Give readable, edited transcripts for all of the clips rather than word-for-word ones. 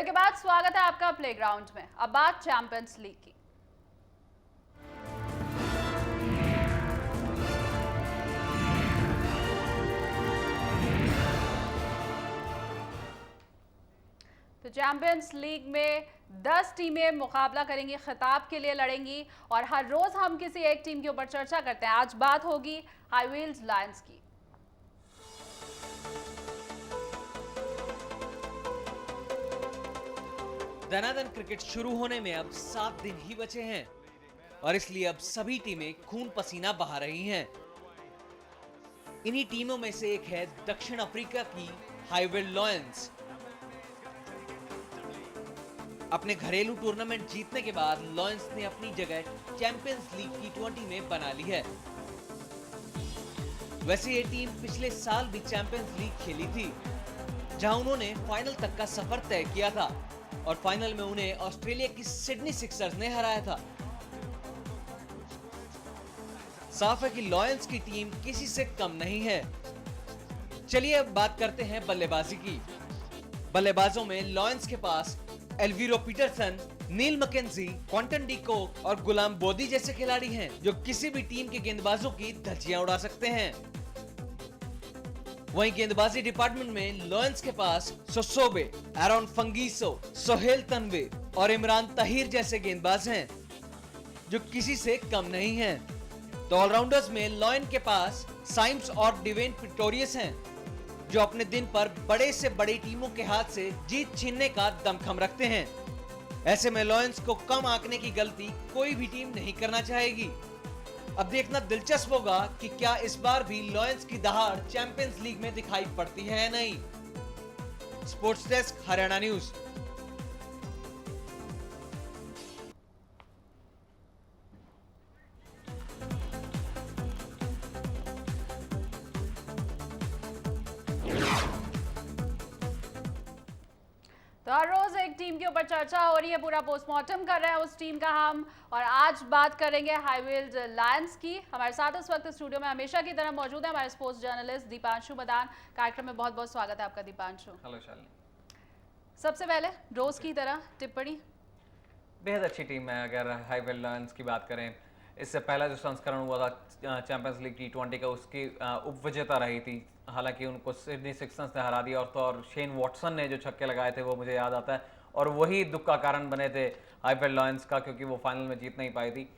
Break के बाद स्वागत है आपका प्लेग्राउंड में। अब बात चैंपियंस लीग की। तो चैंपियंस लीग में 10 टीमें मुकाबला करेंगी, खिताब के लिए लड़ेंगी और हर रोज हम किसी एक टीम के ऊपर चर्चा करते हैं। आज बात होगी हाई व्हील्स लायंस की। दनादन क्रिकेट शुरू होने में अब 7 दिन ही बचे हैं और इसलिए अब सभी टीमें खून पसीना बहा रही हैं। इन्हीं टीमों में से एक है दक्षिण अफ्रीका की हाईवेल्ड लायंस। अपने घरेलू टूर्नामेंट जीतने के बाद लायंस ने अपनी जगह चैंपियंस लीग T20 में बना ली है। वैसे ये टीम पिछले साल भी चैंपियंस लीग खेली थी, जहां उन्होंने फाइनल तक का सफर तय किया था और फाइनल में उन्हें ऑस्ट्रेलिया की सिडनी सिक्सर्स ने हराया था। साफ है कि लायंस की टीम किसी से कम नहीं है। चलिए अब बात करते हैं बल्लेबाजी की। बल्लेबाजों में लायंस के पास एल्वीरो Peterson, Neil McKenzie, Quinton de Coke और गुलाम बोदी जैसे खिलाड़ी हैं जो किसी भी टीम के गेंदबाजों की धज्जियां उड़ा सकते हैं। वहीं गेंदबाजी डिपार्टमेंट में लायंस के पास सोसोबे, एरॉन फंगीसो, सोहेल तनवे और इमरान ताहिर जैसे गेंदबाज हैं जो किसी से कम नहीं हैं। तो ऑलराउंडर्स में लायन के पास साइम्स और डिवेन प्रिटोरियस हैं जो अपने दिन पर बड़े से बड़ी टीमों के हाथ से जीत छीनने का दमखम रखते हैं। ऐसे में लायंस को कम आंकने की गलती कोई भी टीम नहीं करना चाहेगी। अब देखना दिलचस्प होगा कि क्या इस बार भी लायंस की दहाड़ चैंपियंस लीग में दिखाई पड़ती है या नहीं। Sports desk, Haryana news. तो हर रोज एक टीम के ऊपर चर्चा हो रही है, पूरा पोस्टमार्टम कर रहे हैं उस टीम का हम। और आज बात करेंगे हाई व्हील्स लायंस की। हमारे साथ इस वक्त स्टूडियो में हमेशा की तरह मौजूद है हमारे स्पोर्ट्स जर्नलिस्ट दीपांशु बदान। कार्यक्रम में बहुत बहुत स्वागत है आपका दीपांशु। हेलो शालिनी। सबसे पहले रोज की तरह टिप्पणी। बेहद अच्छी टीम है। अगर हाईवेल्ड लायंस की बात करें, इससे पहला जो संस्करण हुआ था चैंपियंस लीग T20 का, उसकी उपविजेता रही थी। हालांकि उनको सिडनी सिक्सर्स ने हरा दिया और शेन वॉटसन ने जो छक्के लगाए थे वो मुझे याद आता है, और वही दुख का कारण बने थे हाईवेल्ड लायंस का, क्योंकि वो फाइनल में जीत नहीं पाई थी।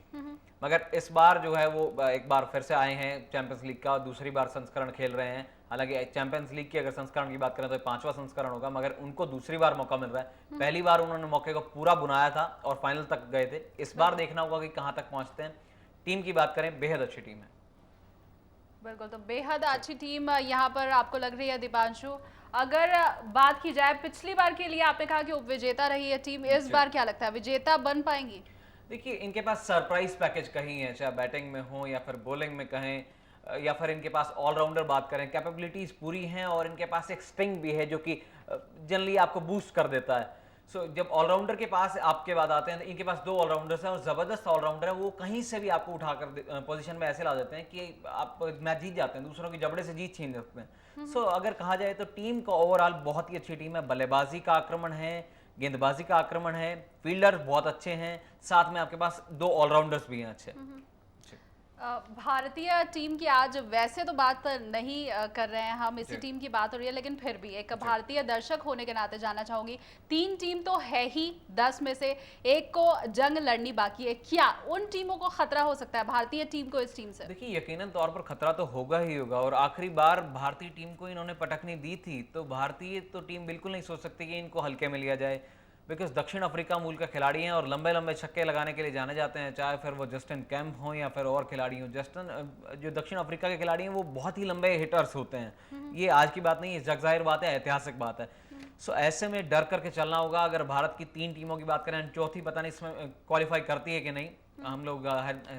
मगर इस बार जो है वो एक बार फिर से आए हैं चैंपियंस लीग का, दूसरी बार संस्करण खेल रहे हैं। हालांकि चैंपियंस लीग की अगर संस्करण की बात करें तो 5वां संस्करण होगा, मगर उनको दूसरी बार मौका मिल रहा है। पहली बार उन्होंने मौके को पूरा बुनाया था और फाइनल तक गए थे। इस बार देखना होगा कि कहां तक पहुंचते हैं। टीम की बात करें, बेहद अच्छी टीम है। बिल्कुल, तो बेहद अच्छी टीम यहाँ पर आपको लग रही है दीपांशु। अगर बात की जाए पिछली बार के लिए, आपने कहा कि उपविजेता रही है टीम, इस बार क्या लगता है विजेता बन पाएंगी? देखिए, इनके पास सरप्राइज पैकेज कहीं है, चाहे बैटिंग में हो या फिर बॉलिंग में कहें, या फिर इनके पास ऑलराउंडर बात करें, कैपेबिलिटीज पूरी हैं और इनके पास एक स्टिंग भी है जो कि जनरली आपको बूस्ट कर देता है। सो जब ऑलराउंडर के पास आपके बाद आते हैं, इनके पास 2 ऑलराउंडर्स हैं और जबरदस्त ऑलराउंडर है। वो कहीं से भी आपको उठाकर पोजीशन में ऐसे ला देते हैं कि आप मैच जीत जाते हैं, दूसरों के जबड़े से जीत छीन सकते हैं। सो अगर कहा जाए तो टीम का ओवरऑल बहुत ही अच्छी टीम है। बल्लेबाजी का आक्रमण है, गेंदबाजी का आक्रमण है, फील्डर बहुत अच्छे हैं, साथ में आपके पास 2 ऑलराउंडर्स भी हैं अच्छे। भारतीय टीम की आज वैसे तो बात नहीं कर रहे हैं हम, इसी टीम की बात हो रही है, लेकिन फिर भी एक भारतीय दर्शक होने के नाते जानना चाहूंगी, 3 टीम तो है ही, 10 में से एक को जंग लड़नी बाकी है। क्या उन टीमों को खतरा हो सकता है भारतीय टीम को इस टीम से? देखिए, यकीनन तौर पर खतरा तो होगा ही होगा, और आखिरी बार भारतीय टीम को इन्होंने पटकनी दी थी, तो भारतीय तो टीम बिल्कुल नहीं सोच सकती कि इनको हल्के में लिया जाए, बिकॉज दक्षिण अफ्रीका मूल का खिलाड़ी हैं और लंबे लंबे छक्के लगाने के लिए जाने जाते हैं, चाहे फिर वो जस्टिन कैम्प हो या फिर और खिलाड़ी हो। जो दक्षिण अफ्रीका के खिलाड़ी हैं वो बहुत ही लंबे हिटर्स होते हैं। ये आज की बात नहीं है, जग जाहिर बात है, ऐतिहासिक बात है। सो ऐसे में डर करके चलना होगा। अगर भारत की 3 टीमों की बात करें, चौथी पता नहीं इसमें क्वालिफाई करती है कि नहीं, हम लोग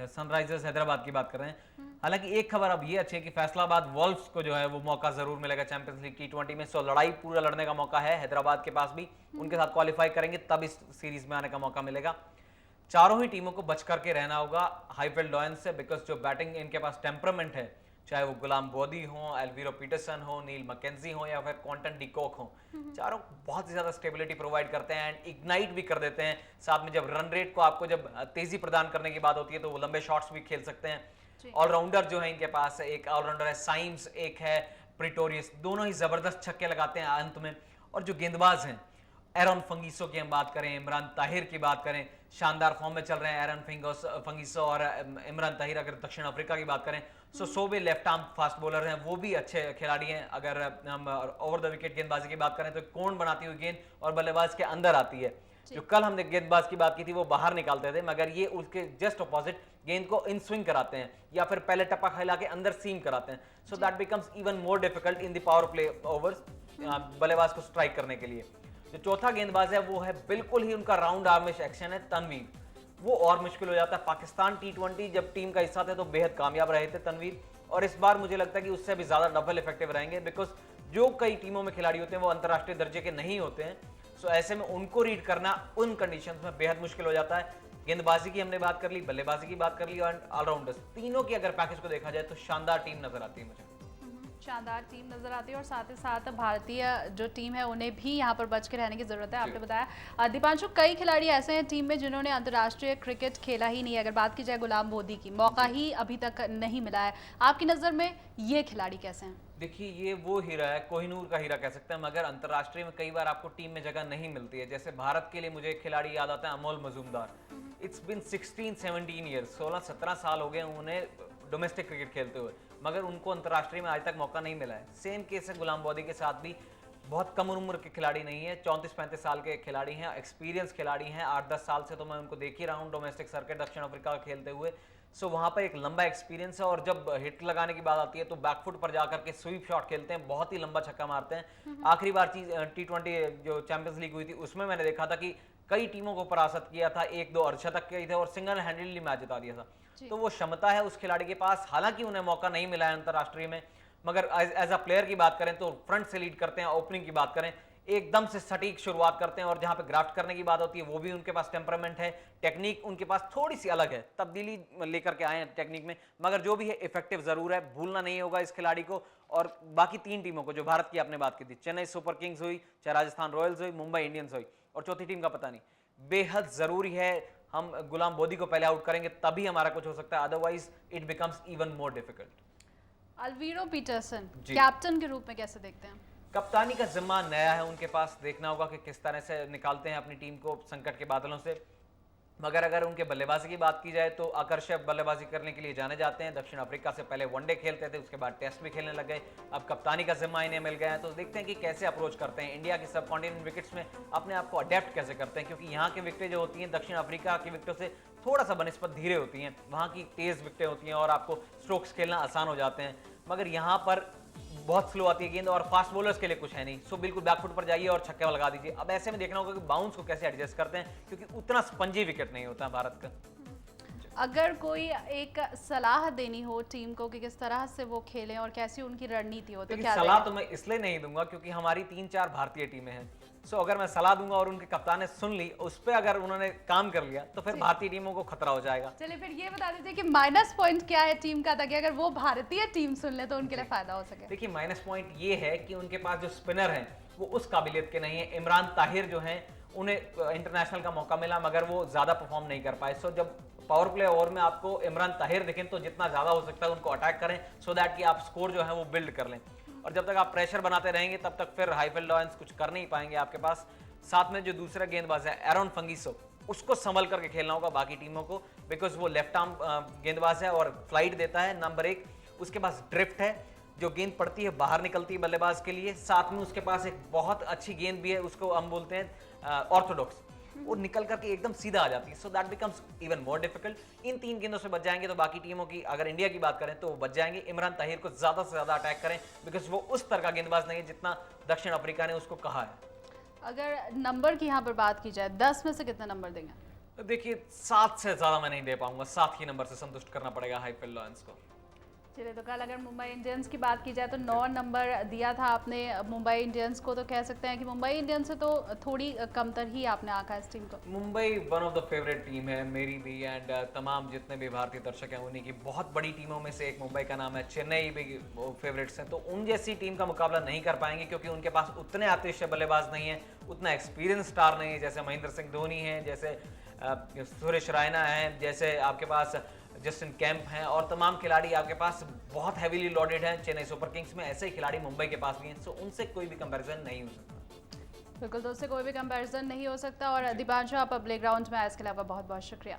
सनराइजर्स हैदराबाद की बात कर रहे हैं। हालांकि एक खबर अब ये अच्छी है कि फैसलाबाद वॉल्व्स को जो है वो मौका जरूर मिलेगा चैंपियंस लीग T20 में। सो लड़ाई पूरा लड़ने का मौका है हैदराबाद के पास भी, उनके साथ क्वालिफाई करेंगे तब इस सीरीज में आने का मौका मिलेगा। चारों ही टीमों को बच करके रहना होगा हाईवेल्ड लायंस से, बिकॉज जो बैटिंग इनके पास टेम्परामेंट है, चाहे वो गुलाम बोदी हो, एल्वीरो पीटरसन हो, नील मैकेंजी हो या फिर क्वांटन डिकॉक हो, चारों बहुत ही ज्यादा स्टेबिलिटी प्रोवाइड करते हैं एंड इग्नाइट भी कर देते हैं। साथ में जब रन रेट को आपको जब तेजी प्रदान करने की बात होती है तो वो लंबे शॉट्स भी खेल सकते हैं। ऑलराउंडर जो है इनके पास, एक ऑलराउंडर है साइम्स, एक है प्रिटोरियस, दोनों ही जबरदस्त छक्के लगाते हैं अंत में। और जो गेंदबाज हैं, एरन फंगीसो की हम बात करें, इमरान ताहिर की बात करें, शानदार फॉर्म में चल रहे हैं एरन फंगीसो और इमरान ताहिर। अगर दक्षिण अफ्रीका की बात करें, सोबे लेफ्ट आर्म फास्ट बॉलर हैं, वो भी अच्छे खिलाड़ी हैं। अगर हम ओवर द विकेट गेंदबाजी की बात करें तो कोण बनाती हुई गेंद और बल्लेबाज के अंदर आती है। जो कल हमने गेंदबाज की बात की थी वो बाहर निकालते थे, मगर ये उसके जस्ट ऑपोजिट गेंद को इन स्विंग कराते हैं या फिर पहले टप्पा खिला के अंदर सीम कराते हैं। सो that becomes even more difficult in the power play overs, बल्लेबाज को स्ट्राइक करने के लिए। जो चौथा गेंदबाज है वो है बिल्कुल ही उनका राउंड आर्मिश एक्शन है, तनवीर। वो और मुश्किल हो जाता है। पाकिस्तान T20 जब टीम का हिस्सा थे तो बेहद कामयाब रहे थे तनवीर, और इस बार मुझे लगता है कि उससे भी ज्यादा डबल इफेक्टिव रहेंगे, बिकॉज जो कई टीमों में खिलाड़ी होते हैं वो अंतरराष्ट्रीय दर्जे के नहीं होते हैं। सो ऐसे में उनको रीड करना उन कंडीशंस में बेहद मुश्किल हो जाता है। गेंदबाजी की हमने बात कर ली, बल्लेबाजी की बात कर ली और ऑलराउंडर्स, तीनों की अगर पैकेज को देखा जाए तो शानदार टीम नजर आती है मुझे। शानदार टीम नजर आती है और साथ ही साथ भारतीय जो टीम है उन्हें भी यहाँ पर बच के रहने की जरूरत है। आपने बताया दीपांशु, कई खिलाड़ी ऐसे हैं टीम में जिन्होंने अंतर्राष्ट्रीय क्रिकेट खेला ही नहीं है। अगर बात की जाए गुलाम बोदी की, मौका ही अभी तक नहीं मिला है। आपकी नजर में ये खिलाड़ी कैसे हैं? देखिए, ये वो हीरा है, कोहिनूर का हीरा कह सकते हैं, मगर अंतर्राष्ट्रीय में कई बार आपको टीम में जगह नहीं मिलती है। जैसे भारत के लिए मुझे एक खिलाड़ी याद आता है, Amol Majumdar. It's been 16-17 years, 16-17 साल हो गए उन्हें डोमेस्टिक क्रिकेट खेलते हुए, मगर उनको अंतर्राष्ट्रीय में आज तक मौका नहीं मिला है। सेम केस है गुलाम बोदी के साथ भी। बहुत कम उम्र के खिलाड़ी नहीं है, 34-35 साल के खिलाड़ी हैं, एक्सपीरियंस खिलाड़ी हैं। 8-10 साल से तो मैं उनको देख ही रहा हूँ डोमेस्टिक सर्किट दक्षिण अफ्रीका खेलते हुए। सो वहाँ पर एक लंबा एक्सपीरियंस है, और जब हिट लगाने की बात आती है तो बैकफुट पर जाकर के स्वीप शॉट खेलते हैं, बहुत ही लंबा छक्का मारते हैं। आखिरी बार T20 जो चैंपियंस लीग हुई थी उसमें मैंने देखा था कि कई टीमों को परास्त किया था, 1-2 अर्धशतक किए थे और सिंगल हैंडली मैच जिता दिया था। तो वो क्षमता है उस खिलाड़ी के पास, हालांकि उन्हें मौका नहीं मिला है अंतरराष्ट्रीय में, मगर एज अ प्लेयर की बात करें तो फ्रंट से लीड करते हैं। ओपनिंग की बात करें, एकदम से सटीक शुरुआत करते हैं, और जहां पे ग्राफ्ट करने की बात होती है वो भी उनके पास टेम्परामेंट है। टेक्निक उनके पास थोड़ी सी अलग है, तब्दीली लेकर के आए हैं टेक्निक में, मगर जो भी है इफेक्टिव जरूर है। भूलना नहीं होगा इस खिलाड़ी को। और बाकी 3 टीमों को, जो भारत की आपने बात की थी, चेन्नई सुपर किंग्स हुई, चाहे राजस्थान रॉयल्स हुई, मुंबई इंडियंस हुई, और चौथी टीम का पता नहीं, बेहद जरूरी है हम गुलाम बोदी को पहले आउट करेंगे तभी हमारा कुछ हो सकता है, otherwise it becomes even more difficult. Alviro Petersen captain के रूप में कैसे देखते हैं? कप्तानी का जिम्मा नया है उनके पास, देखना होगा कि किस तरह से निकालते हैं अपनी टीम को संकट के बादलों से। मगर अगर उनके बल्लेबाजी की बात की जाए तो आकर्षक बल्लेबाजी करने के लिए जाने जाते हैं। दक्षिण अफ्रीका से पहले वनडे खेलते थे, उसके बाद टेस्ट भी खेलने लग गए, अब कप्तानी का जिम्मा इन्हें मिल गया है। तो देखते हैं कि कैसे अप्रोच करते हैं इंडिया की सब कॉन्टिनेंट विकेट्स में, अपने आप को अडेप्ट कैसे करते हैं, क्योंकि यहाँ की विकेटें जो होती हैं दक्षिण अफ्रीका की विकेटों से थोड़ा सा बनिस्बत धीरे होती हैं। वहाँ की तेज विकेटें होती हैं और आपको स्ट्रोक्स खेलना आसान हो जाते हैं, मगर यहाँ पर बहुत स्लो आती है गेंद और फास्ट बॉलर्स के लिए कुछ है नहीं। सो बिल्कुल बैकफुट पर जाइए और छक्के लगा दीजिए। अब ऐसे में देखना होगा कि बाउंस को कैसे एडजस्ट करते हैं, क्योंकि उतना स्पंजी विकेट नहीं होता भारत का। अगर कोई एक सलाह देनी हो टीम को कि किस तरह से वो खेलें और कैसी उनकी रणनीति हो, तो क्या सलाह तो मैं इसलिए नहीं दूंगा क्योंकि हमारी 3-4 भारतीय टीमें हैं। सो अगर मैं सलाह दूंगा और उनके कप्तान ने सुन ली, उस पर अगर उन्होंने काम कर लिया तो फिर भारतीय टीमों को खतरा हो जाएगा। चलिए फिर ये बता दीजिए कि माइनस पॉइंट क्या है टीम का, ताकि अगर वो भारतीय टीम सुन ले तो उनके लिए फायदा हो सके। देखिए, माइनस पॉइंट ये है कि उनके पास जो स्पिनर हैं वो उस काबिलियत के नहीं है। इमरान ताहिर जो हैं उन्हें इंटरनेशनल का मौका मिला मगर वो ज्यादा परफॉर्म नहीं कर पाए। सो जब पावर प्ले ओवर में आपको इमरान ताहिर दिखें तो जितना ज्यादा हो सकता है उनको अटैक करें, सो दैट कि आप स्कोर जो है वो बिल्ड कर लें। और जब तक आप प्रेशर बनाते रहेंगे तब तक फिर हाईफील्ड लॉयंस कुछ कर नहीं पाएंगे आपके पास। साथ में जो दूसरा गेंदबाज है एरन फंगीसो, उसको संभल करके खेलना होगा बाकी टीमों को, बिकॉज वो लेफ्ट आर्म गेंदबाज है और फ्लाइट देता है, नंबर 1। उसके पास ड्रिफ्ट है, जो गेंद पड़ती है बाहर निकलती है बल्लेबाज के लिए। साथ में उसके पास एक बहुत अच्छी गेंद भी है, उसको हम बोलते हैं ऑर्थोडॉक्स, वो निकल करके एकदम सीधा आ जाती है। So that becomes even more difficult. इन 3 गेंदों से बच जाएंगे तो बाकी टीमों की, अगर इंडिया की बात करें तो वो बच जाएंगे। इमरान ताहिर को ज्यादा से ज्यादा अटैक करें, बिकॉज वो उस तरह का गेंदबाज नहीं है जितना दक्षिण अफ्रीका ने उसको कहा है। अगर नंबर की यहाँ पर बात की जाए, 10 में से कितने नंबर देंगे? तो देखिए, 7 से ज्यादा मैं नहीं दे पाऊंगा, 7 ही नंबर से संतुष्ट करना पड़ेगा हाईफील्ड लॉयंस को। चलिए, तो कल अगर मुंबई इंडियंस की बात की जाए तो 9 नंबर दिया था आपने मुंबई इंडियंस को, तो कह सकते हैं कि मुंबई इंडियंस से तो थोड़ी कमतर ही आपने आंका इस टीम को। Mumbai one of the favourite team है मेरी भी, एंड तमाम जितने भी भारतीय दर्शक हैं उन्हीं की बहुत बड़ी टीमों में से एक मुंबई का नाम है। चेन्नई भी फेवरेट्स हैं, तो उन जैसी टीम का मुकाबला नहीं कर पाएंगे क्योंकि उनके पास उतने आतिश बल्लेबाज नहीं है, उतना एक्सपीरियंस स्टार नहीं है जैसे महेंद्र सिंह धोनी है, जैसे सुरेश रैना है, जैसे आपके पास जस्टिन कैंप हैं, और तमाम खिलाड़ी आपके पास बहुत हैवीली लोडेड हैं। चेन्नई सुपर किंग्स में ऐसे ही खिलाड़ी मुंबई के पास भी हैं, सो उनसे कोई भी कंपैरिजन नहीं हो सकता। बिल्कुल, तो उससे कोई भी कंपैरिजन नहीं हो सकता। और दीपांशु, आप प्ले ग्राउंड में आए, इसके अलावा बहुत बहुत शुक्रिया।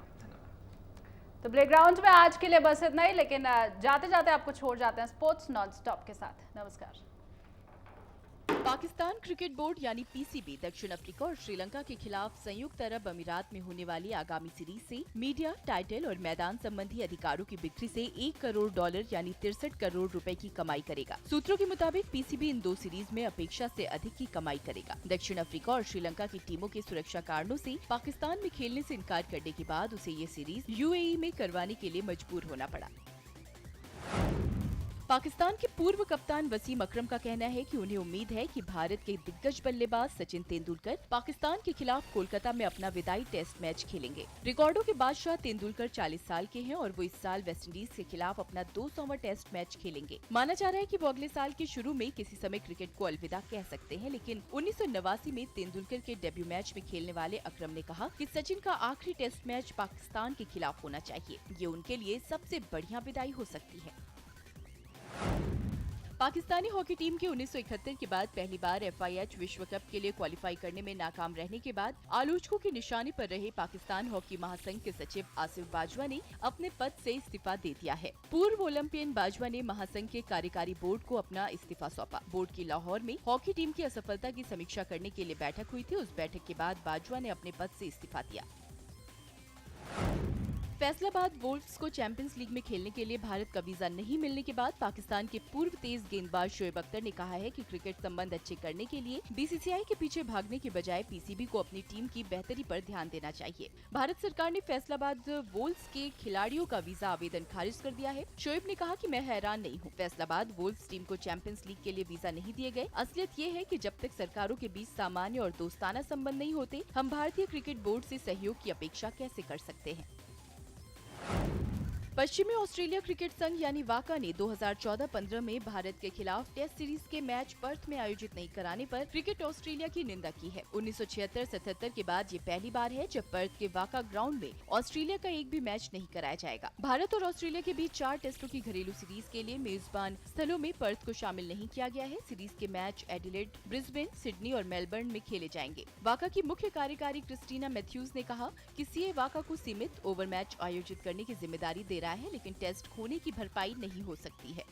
तो प्ले ग्राउंड में आज के लिए बस इतना ही, लेकिन जाते जाते आपको छोड़ जाते हैं स्पोर्ट्स नॉन स्टॉप के साथ। नमस्कार। पाकिस्तान क्रिकेट बोर्ड यानी पीसीबी दक्षिण अफ्रीका और श्रीलंका के खिलाफ संयुक्त अरब अमीरात में होने वाली आगामी सीरीज से मीडिया, टाइटल और मैदान संबंधी अधिकारों की बिक्री से $1 करोड़ यानी 63 करोड़ रुपए की कमाई करेगा। सूत्रों के मुताबिक पीसीबी इन 2 सीरीज में अपेक्षा से अधिक की कमाई करेगा। दक्षिण अफ्रीका और श्रीलंका की टीमों के सुरक्षा कारणों से पाकिस्तान में खेलने से इनकार करने के बाद उसे ये सीरीज यूएई में करवाने के लिए मजबूर होना पड़ा। पाकिस्तान के पूर्व कप्तान वसीम अकरम का कहना है कि उन्हें उम्मीद है कि भारत के दिग्गज बल्लेबाज सचिन तेंदुलकर पाकिस्तान के खिलाफ कोलकाता में अपना विदाई टेस्ट मैच खेलेंगे। रिकॉर्डों के बादशाह तेंदुलकर 40 साल के हैं और वो इस साल वेस्टइंडीज के खिलाफ अपना 200वां टेस्ट मैच खेलेंगे। माना जा रहा है कि वो अगले साल के शुरू में किसी समय क्रिकेट को अलविदा कह सकते हैं, लेकिन 1989 में तेंदुलकर के डेब्यू मैच में खेलने वाले अकरम ने कहा कि सचिन का आखिरी टेस्ट मैच पाकिस्तान के खिलाफ होना चाहिए। ये उनके लिए सबसे बढ़िया विदाई हो सकती है। पाकिस्तानी हॉकी टीम के 1971 के बाद पहली बार FIH विश्व कप के लिए क्वालिफाई करने में नाकाम रहने के बाद आलोचकों की निशाने पर रहे पाकिस्तान हॉकी महासंघ के सचिव आसिफ बाजवा ने अपने पद से इस्तीफा दे दिया है। पूर्व ओलंपियन बाजवा ने महासंघ के कार्यकारी बोर्ड को अपना इस्तीफा सौंपा। बोर्ड की लाहौर में हॉकी टीम की असफलता की समीक्षा करने के लिए बैठक हुई थी। उस बैठक के बाद बाजवा ने अपने पद से इस्तीफा दिया। फैसलाबाद वोल्व्स को चैंपियंस लीग में खेलने के लिए भारत का वीजा नहीं मिलने के बाद पाकिस्तान के पूर्व तेज गेंदबाज शोएब अख्तर ने कहा है कि क्रिकेट संबंध अच्छे करने के लिए बीसीसीआई के पीछे भागने के बजाय पीसीबी को अपनी टीम की बेहतरी पर ध्यान देना चाहिए। भारत सरकार ने फैसलाबाद वोल्व्स के खिलाड़ियों का वीजा आवेदन खारिज कर दिया है। शोएब ने कहा कि मैं हैरान नहीं हूँ, फैसलाबाद वोल्व्स टीम को चैंपियंस लीग के लिए वीजा नहीं दिए गए। असलियत ये है कि जब तक सरकारों के बीच सामान्य और दोस्ताना संबंध नहीं होते, हम भारतीय क्रिकेट बोर्ड से सहयोग की अपेक्षा कैसे कर सकते हैं। पश्चिमी ऑस्ट्रेलिया क्रिकेट संघ यानी वाका ने 2014-15 में भारत के खिलाफ टेस्ट सीरीज के मैच पर्थ में आयोजित नहीं कराने पर क्रिकेट ऑस्ट्रेलिया की निंदा की है। 1976-77 के बाद ये पहली बार है जब पर्थ के वाका ग्राउंड में ऑस्ट्रेलिया का एक भी मैच नहीं कराया जाएगा। भारत और ऑस्ट्रेलिया के बीच 4 टेस्टों की घरेलू सीरीज के लिए मेजबान स्थलों में पर्थ को शामिल नहीं किया गया है। सीरीज के मैच एडिलेड, ब्रिस्बेन, सिडनी और मेलबर्न में खेले जाएंगे। वाका की मुख्य कार्यकारी क्रिस्टीना मैथ्यूज ने कहा कि सीए वाका को सीमित ओवर मैच आयोजित करने की जिम्मेदारी दे रहा है, लेकिन टेस्ट खोने की भरपाई नहीं हो सकती है।